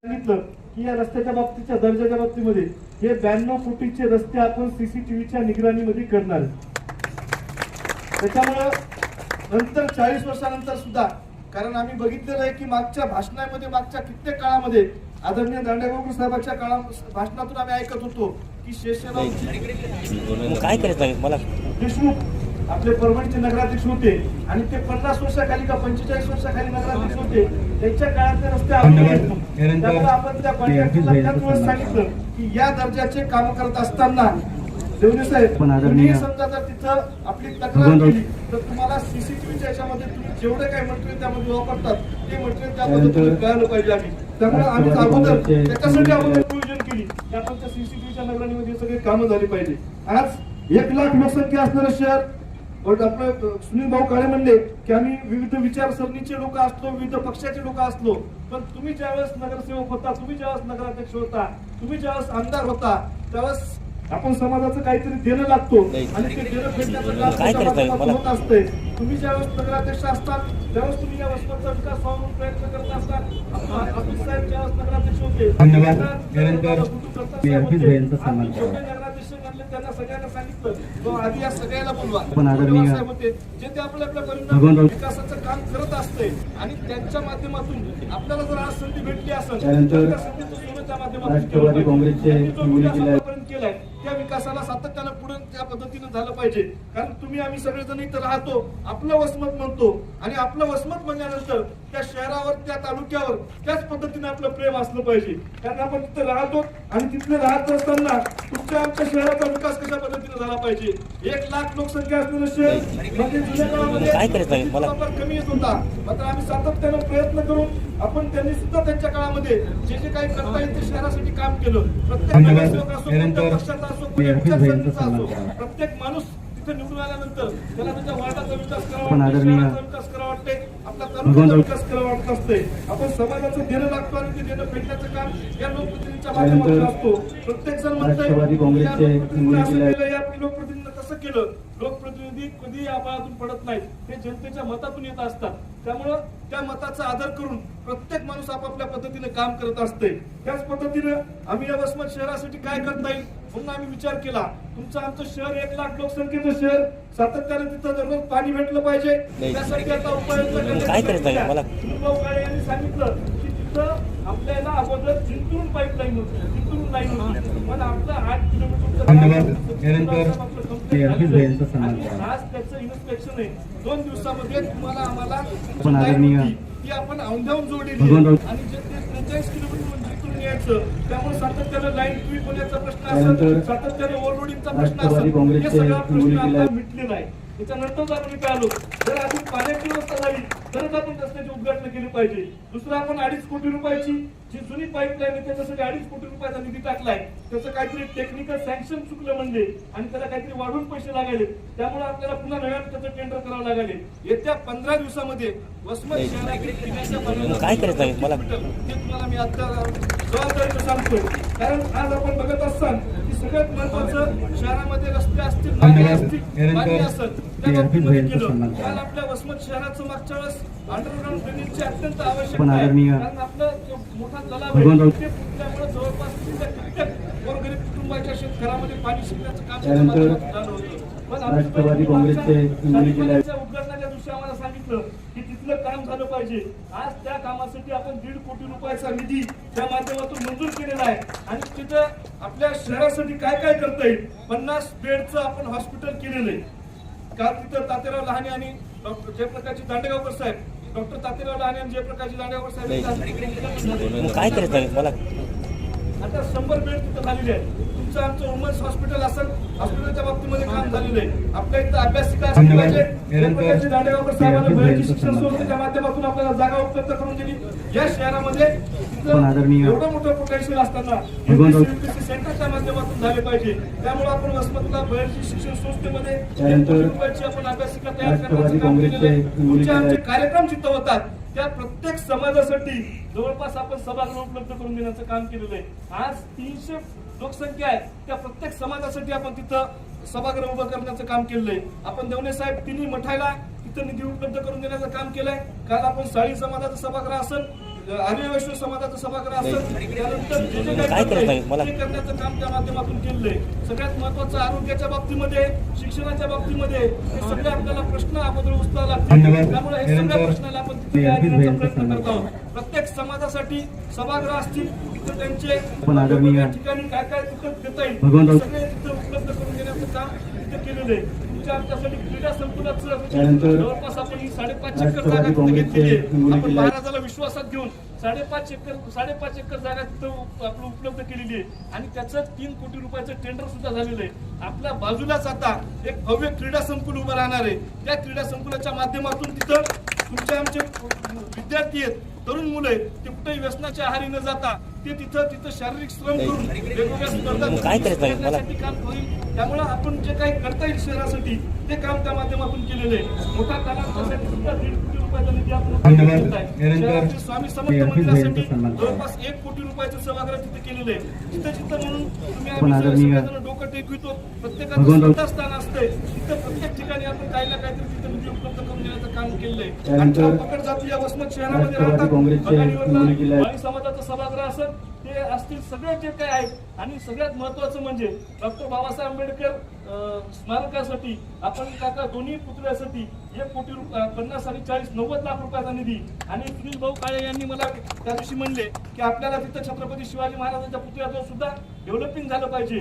सांगितलं की या रस्त्याच्या बाबतीच्या दर्जाच्या बाबतीमध्ये हे 92 कोटीचे रस्ते आपण सीसीटीव्हीच्या निगराणीमध्ये करणार. त्याच्यामुळे नंतर 40 वर्षानंतर सुद्धा, कारण आम्ही बघितलेलं आहे की मागच्या भाषणामध्ये मागच्या कित्येक काळामध्ये आदरणीय दांडेगावकर साहेबांच्या भाषणातून आम्ही ऐकत होतो की शेषराव काय करत आहे मला देशमुख आपले परभणीचे नगराध्यक्ष होते आणि ते 50 वर्षाखाली का 45 वर्षाखाली नगराध्यक्ष होते. त्यांच्या काळातले रस्ते त्यामुळे आपण त्या कॉन्ट्रॅक्टरला त्याच वेळेस सांगितलं की या दर्जाचे काम करत असताना देवणे साहेब तुम्ही समजा जर तिथं आपली तक्रार केली तर तुम्हाला सीसीटीव्हीच्या याच्यामध्ये तुम्ही जेवढे काही मटेरियल त्यामध्ये वापरतात ते मटेरियल त्या पद्धतीने कळायला पाहिजे. आम्ही त्यामुळे आम्ही अगोदर त्याच्यासाठी अगोदर नियोजन केली की आपण त्या सीसीटीव्हीच्या नगराणीमध्ये सगळे कामं झाली पाहिजे. आज 1 लाख लोकसंख्या असणारं शहर, आपले सुनील भाऊ काळे म्हणले की आम्ही विविध विचारसरणीचे लोक असलो, विविध पक्षाचे लोक असलो, पण तुम्ही ज्यावेळेस नगरसेवक होता, तुम्ही ज्यावेळेस नगराध्यक्ष होता, तुम्ही ज्यावेळेस आमदार होता, त्यावेळेस आपण समाजाचं काहीतरी देणं लागतो आणि ते देणं फेडण्याचं होत असते. तुम्ही ज्यावेळेस नगराध्यक्ष असतात त्यावेळेस तुम्ही या वसमतचा विकास व्हावा प्रयत्न करत असतात. ऑफिस साहेब ज्यावेळेस नगराध्यक्ष होते नगराध्यक्ष म्हणले त्यांना सगळ्यांना सांगितलं आधी या सगळ्याला बोलवा होते जे ते आपल्या परिणाम विकासाचं काम करत असते आणि त्यांच्या माध्यमातून आपल्याला जर आज संधी भेटली असेल तर त्या संधीचं त्या माध्यमातून केलाय त्या विकासाला सातत्यानं पुढे त्या पद्धतीने झालं पाहिजे. कारण तुम्ही आम्ही सगळेजण इथं राहतो, आपलं वसमत म्हणतो आणि आपलं वसमत म्हणल्यानंतर त्या शहरावर त्या तालुक्यावर त्याच पद्धतीने आपलं प्रेम असलं पाहिजे. कारण आपण तिथे राहतो आणि तिथले राहत असताना तुमच्या आमच्या शहराचा विकास कशा पद्धतीने झाला पाहिजे. 1 लाख लोकसंख्या असलेलं शहर म्हणजे जुन्या काळामध्ये कमी येत होता, मात्र आम्ही सातत्यानं प्रयत्न करून आपण त्यांनी सुद्धा त्यांच्या काळामध्ये जे जे काही करता येईल ते शहरासाठी काम केलं. प्रत्येक नगरसेवक असो, कोणत्या पक्षाचा असो, प्रत्येक माणूस तिथे निवडून आल्यानंतर त्याला त्याच्या वार्डाचा विकास करावा, शहराचा विकास करावा वाटते, आपला तालुक्याचा विकास करावा वाटत असते. आपण समाजाचं देणं लागतो आणि ते देणं फेडण्याचं काम या लोकप्रतिनिधीच्या माध्यमातून असतो. प्रत्येक जण म्हणतंय लोकप्रतिनिधीनं कसं केलं. लोकप्रतिनिधी कधी आबाळातून पडत नाहीत, ते जनतेच्या मतातून येत असतात. त्यामुळं त्या मताचा आदर करून प्रत्येक माणूस आपापल्या पद्धतीने काम करत असते. त्याच पद्धतीनं आम्ही या वसमत शहरासाठी काय करता येईल म्हणून आम्ही विचार केला. तुमचं आमचं शहर 1 लाख लोकसंख्येचं शहर, सातत्याने तिथं दररोज पाणी भेटलं पाहिजे. त्यासाठी आता उपाययोजना यांनी सांगितलं की तिथं आपल्याला अगोदर चिंतून पाईपलाईन होती, चिंतून लाईन होती, पण आपलं 8 किलोमीटर आज त्याचं इन्स्पेक्शन आहे. 2 दिवसामध्ये तुम्हाला आम्हाला ती आपण औंध्याहून जोडलेली आणि जे 43 किलोमीटर जिथून यायचं, त्यामुळे सातत्यानं लाईन ट्विप होण्याचा प्रश्न असेल, सातत्यानं ओव्हरलोडिंगचा प्रश्न असेल, हे सगळा प्रश्न आता मिटलेला आहे. त्याच्यानंतर आपण इथे आलो, जर अजून पाण्याची व्यवस्था झाली तरच आपण रस्त्याची उद्घाटन केली पाहिजे. दुसरं आपण 2.5 कोटी रुपयाची जी जुनी पाईपलाईन आहे त्याच्यासाठी 2.5 कोटी रुपयाचा निधी टाकलाय. त्याचं काहीतरी टेक्निकल सँक्शन चुकलं म्हणजे आणि त्याला काहीतरी वाढून पैसे लागायले, त्यामुळे आपल्याला पुन्हा नव्यानं त्याचं टेंडर करावं लागले. येत्या 15 दिवसामध्ये वसमत शहरातील पिण्याच्या पाण्याचं काय करत आहे मला ते तुम्हाला मी आता जबाबदारीनं सांगतो. कारण आज आपण बघत असताल की सगळ्यात महत्वाचं शहरामध्ये रस्ते असतील, नाले असतील, पाणी असेल, त्या बाबतीमध्ये केलं. काल आपल्या वसमत शहराचं मागच्या वेळेस अंडरग्राऊंड ड्रेनेजची अत्यंत आवश्यकता आहे. कारण आपलं मोठा तलाव आहे ते फुटल्यामुळे जवळपास कित्येक गोरगरीब कुटुंबाच्या शेतकऱ्यामध्ये पाणी शिरण्याचं काम झालं होतं. पण राष्ट्रवादी काँग्रेसचे उद्घाटनाच्या दिवशी आम्हाला सांगितलं की तिथलं काम झालं पाहिजे. आज त्या कामासाठी आपण 1.5 कोटी रुपयाचा निधी त्या माध्यमातून मंजूर केलेला आहे आणि तिथं आपल्या शहरासाठी काय काय करता येईल. 50 बेडचं आपण हॉस्पिटल केलेलं आहे. काल तिथं तात्याराव लहाने आणि डॉक्टर जयप्रकाश दांडेगावकर साहेब, डॉक्टर तात्याराव लहाने आणि जयप्रकाश दांडेगावकर साहेब काय करत आहे मला आता 100 बेड तिथं झालेले आहेत. तुमचं आमचं वुमन्स हॉस्पिटल असेल, हॉस्पिटलच्या बाबतीमध्ये काम झालेलं आहे. आपल्या इथं अभ्यासिका असली पाहिजे. जयप्रकाश दांडेगावकर साहेबांनी भैरजी शिक्षण संस्थेच्या माध्यमातून आपल्याला जागा उपलब्ध करून दिली. या शहरामध्ये एवढं मोठं पोटेन्शियल असताना सेंटरच्या माध्यमातून झाले पाहिजे. त्यामुळे आपण वसमतला भैरजी शिक्षण संस्थेमध्ये 1 कोटी रुपयाची आपण अभ्यासिका तयार करण्याचं काम केलेलं आहे. तुमचे आमचे कार्यक्रम जिथं होतात त्या प्रत्येक समाजासाठी जवळपास आपण सभागृह उपलब्ध करून देण्याचं काम केलेलं आहे. आज 300 लोकसंख्या आहे, त्या प्रत्येक समाजासाठी आपण तिथं सभागृह उभं करण्याचं काम केलेलं आहे. आपण देवणे साहेब तिन्ही मठाला तिथं निधी उपलब्ध करून देण्याचं काम केलंय. काल आपण साळी समाजाचं सभागृह असेल, आर्य वैष्णव समाजाचं सभागृह असेल, त्यानंतर जे जे काही ते करण्याचं काम त्या माध्यमातून केलेलं आहे. सगळ्यात महत्वाचं आरोग्याच्या बाबतीमध्ये, शिक्षणाच्या बाबतीमध्ये हे सगळे आपल्याला प्रश्न अगोदर उचलावे लागतील. त्यामुळे हे सगळ्या प्रश्नाला आपण तिथे घेण्याचा प्रयत्न करत आहोत. प्रत्येक समाजासाठी सभागृह असतील, तिथे त्यांचे वेगवेगळ्या ठिकाणी काय काय तिथं देता येईल सगळे तिथं उपलब्ध करून देण्याचं काम तिथे केलेलं आहे. आमच्यासाठी क्रीडा संकुलाचं जवळपास आपण ही 5.5 एकर जागा तिथे घेतलेली आहे. आपण महाराजाला विश्वासात घेऊन 5.5 एकर जागा तिथं आपलं उपलब्ध केलेली आहे आणि त्याचं 3 कोटी रुपयाचं टेंडर सुद्धा झालेलं आहे. आपल्या बाजूलाच आता एक भव्य क्रीडा संकुल उभं राहणार आहे. त्या क्रीडा संकुलाच्या माध्यमातून तिथं तुमचे आमचे विद्यार्थी आहेत, तरुण मुलं आहेत, ते कुठेही व्यसनाच्या आहारी न जाता ते तिथं शारीरिक श्रम करून वेगवेगळ्या स्पर्धा काम होईल. त्यामुळे आपण जे काही करता येईल शहरासाठी ते काम त्या माध्यमातून केलेलं आहे. मोठा कालावधीसाठी सुद्धा 1.5 कोटी रुपयाचा निधी आपण शहरातील स्वामी समर्थ मंदिरासाठी जवळपास 1 कोटी रुपयाचं सभागृह तिथे केलेलं आहे. जिथं म्हणून तुम्ही आम्ही सगळेजण डोकं टेकवितो, प्रत्येकाचं श्रद्धास्थान असतंय, तिथं प्रत्येक ठिकाणी आपण काही ना काहीतरी तिथं निधी उपलब्ध करून देण्याचं काम केलेलं आहे. पकड जाती या वसमत शहरामध्ये राहतात आणि समाजाचा सभागृह असत ते असतील सगळे जे काय आहेत. आणि सगळ्यात महत्वाचं म्हणजे डॉक्टर बाबासाहेब आंबेडकर स्मारकासाठी आपण काका दोन्ही पुतळ्यासाठी 1 कोटी 50 आणि 40 90 लाख रुपयाचा निधी. आणि सुनील भाऊ काळे यांनी मला त्या दिवशी म्हणले की आपल्याला तिथं छत्रपती शिवाजी महाराजांच्या पुतळ्याचं सुद्धा डेव्हलपिंग झालं पाहिजे,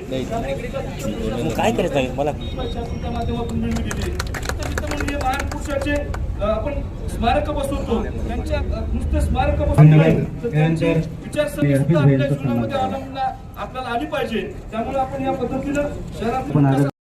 काय करायचं मला त्या माध्यमातून मिळवून दिली. तिथं म्हणजे हे महान पुरुषाचे आपण स्मारक बसवतो, त्यांच्या नुसते स्मारक बसवतो, त्यांची विचारसरणी सुद्धा आपल्या जीवनामध्ये आपल्याला आली पाहिजे. त्यामुळे आपण या पद्धतीनं शहरात